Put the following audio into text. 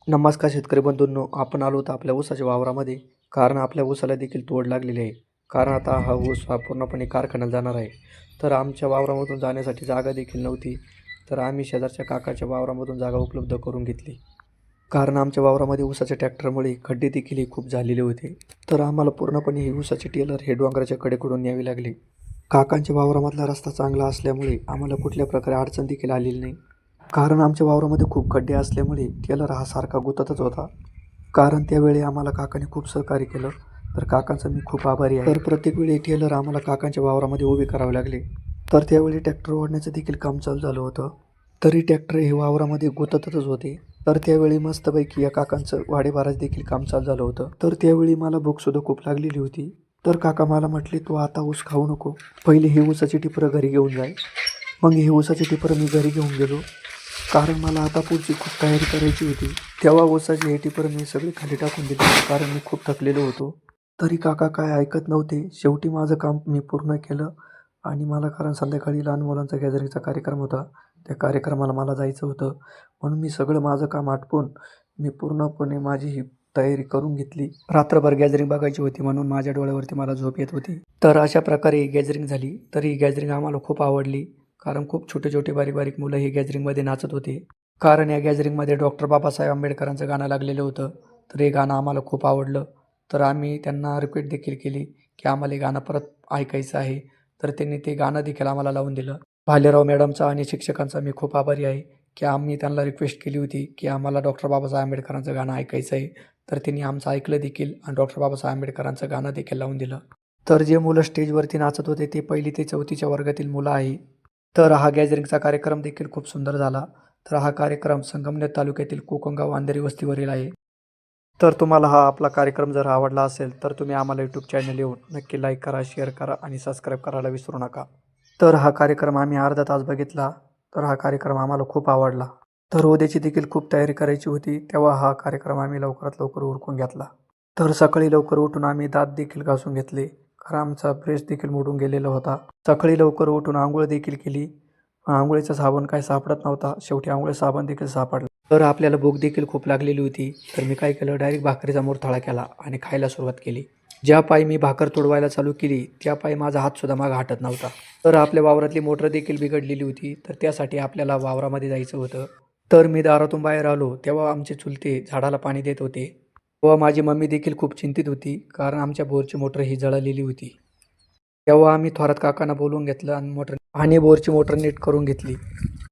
नमस्कार शेतकरी बंधूंनो, आपण आलो होतो आपल्या ऊसाच्या वावरामध्ये. कारण आपल्या ऊसाला देखील तोड लागलेली आहे. कारण आता हा ऊस पूर्णपणे कारखान्यात जाणार आहे. तर आमच्या वावरामधून जाण्यासाठी जागा देखील नव्हती. तर आम्ही शेजारच्या काकाच्या वावरामधून जागा उपलब्ध करून घेतली. कारण आमच्या वावरामध्ये ऊसाच्या ट्रॅक्टरमुळे खड्डे देखील खूप झालेले होते. तर आम्हाला पूर्णपणे ही ऊसाचे टेलर हे डोंगराच्या कडेकडून न्यावे लागले. काकांच्या वावरामधला रस्ता चांगला असल्यामुळे आम्हाला कुठल्या प्रकारे अडचण देखील आलेली नाही. कारण आमच्या वावरामध्ये खूप खड्डे असल्यामुळे टेलर हा सारखा गुततच होता. कारण त्यावेळी आम्हाला काकाने खूप सहकार्य केलं. तर काकांचा मी खूप आभारी आहे. तर प्रत्येक वेळी टेलर आम्हाला काकांच्या वावरामध्ये उभे करावे लागले. तर त्यावेळी ट्रॅक्टर ओढण्याचं देखील काम चालू झालं होतं. तरी ट्रॅक्टर हे वावरामध्ये गुततच होते. तर त्यावेळी मस्तपैकी या काकांचं वाडेभाराचं देखील काम चालू झालं होतं. तर त्यावेळी मला भूकसुद्धा खूप लागलेली होती. तर काका मला म्हटले, तू आता ऊस खाऊ नको, पहिले ही ऊसाची टिपरं घरी घेऊन जाय. मग ही ऊसाची टिपरं मी घरी घेऊन गेलो. कारण मला आता पुढची खूप तयारी करायची होती. तेव्हा ऊसाची हे टिपरं मी सगळी खाली टाकून दिली, कारण मी खूप थकलेलो होतो. तरी काका काय ऐकत नव्हते. शेवटी माझं काम मी पूर्ण केलं आणि मला कारण संध्याकाळी लहान मुलांचा गॅदरिंगचा कार्यक्रम होता. त्या कार्यक्रमाला मला जायचं होतं. म्हणून मी सगळं माझं काम आटपून मी पूर्णपणे माझी ही तयारी करून घेतली. रात्रभर गॅदरिंग बघायची होती म्हणून माझ्या डोळ्यावरती मला झोप येत होती. तर अशा प्रकारे ही गॅदरिंग झाली. तर ही गॅदरिंग आम्हाला खूप आवडली. कारण खूप छोटे-छोटे, बारीक-बारीक मुलं ही गॅदरिंगमध्ये नाचत होते. कारण या गॅदरिंगमध्ये डॉक्टर बाबासाहेब आंबेडकरांचं गाणं लागलेलं होतं. तर हे गाणं आम्हाला खूप आवडलं. तर आम्ही त्यांना रिक्वेस्ट देखील केली, की आम्हाला हे गाणं परत ऐकायचं आहे. तर त्यांनी ते गाणं देखील आम्हाला लावून दिलं. भालेराव मॅडमचा आणि शिक्षकांचा मी खूप आभारी आहे, की आम्ही त्यांना रिक्वेस्ट केली होती, की आम्हाला डॉक्टर बाबासाहेब आंबेडकरांचं गाणं ऐकायचं आहे. तर त्यांनी आमचं ऐकलं देखील आणि डॉक्टर बाबासाहेब आंबेडकरांचं गाणं देखील लावून दिलं. तर जे मुलं स्टेजवरती नाचत होते ते 1ली ते 4थीच्या वर्गातील मुलं आहे. तर हा गॅदरिंगचा कार्यक्रम देखील खूप सुंदर झाला. तर हा कार्यक्रम संगमनेर तालुक्यातील कोकणगाव अंधेरी वस्तीवरील आहे. तर तुम्हाला हा आपला कार्यक्रम जर आवडला असेल तर तुम्ही आम्हाला यूट्यूब चॅनल येऊन नक्की लाईक करा, शेअर करा आणि सबस्क्राईब करायला विसरू नका. तर हा कार्यक्रम आम्ही अर्धा तास बघितला. तर हा कार्यक्रम आम्हाला खूप आवडला. तर उद्याची देखील खूप तयारी करायची होती. तेव्हा हा कार्यक्रम आम्ही लवकरात लवकर उरकून घेतला. तर सकाळी लवकर उठून आम्ही दात देखील घासून घेतले. कारण आमचा ब्रश देखील मोडून गेलेला होता. सकाळी लवकर उठून अंघोळ देखील केली. अंघोळीचा साबण काही सापडत नव्हता. शेवटी अंघोळीचा साबण देखील सापडला. तर आपल्याला भूक देखील खूप लागलेली होती. तर मी काय केलं, डायरेक्ट भाकरीचा मोरथाळा केला आणि खायला सुरुवात केली. ज्या पायी मी भाकर तोडवायला चालू केली त्या पायी माझा हातसुद्धा मागं हटत नव्हता. तर आपल्या वावरातली मोटर देखील बिघडलेली होती. तर त्यासाठी आपल्याला वावरामध्ये जायचं होतं. तर मी दारातून बाहेर आलो तेव्हा आमचे चुलते झाडाला पाणी देत होते. तेव्हा माझी मम्मी देखील खूप चिंतित होती. कारण आमच्या बोरची मोटर ही जळालेली होती. तेव्हा आम्ही थोरात काकांना बोलवून घेतलं आणि बोरची मोटर नीट करून घेतली.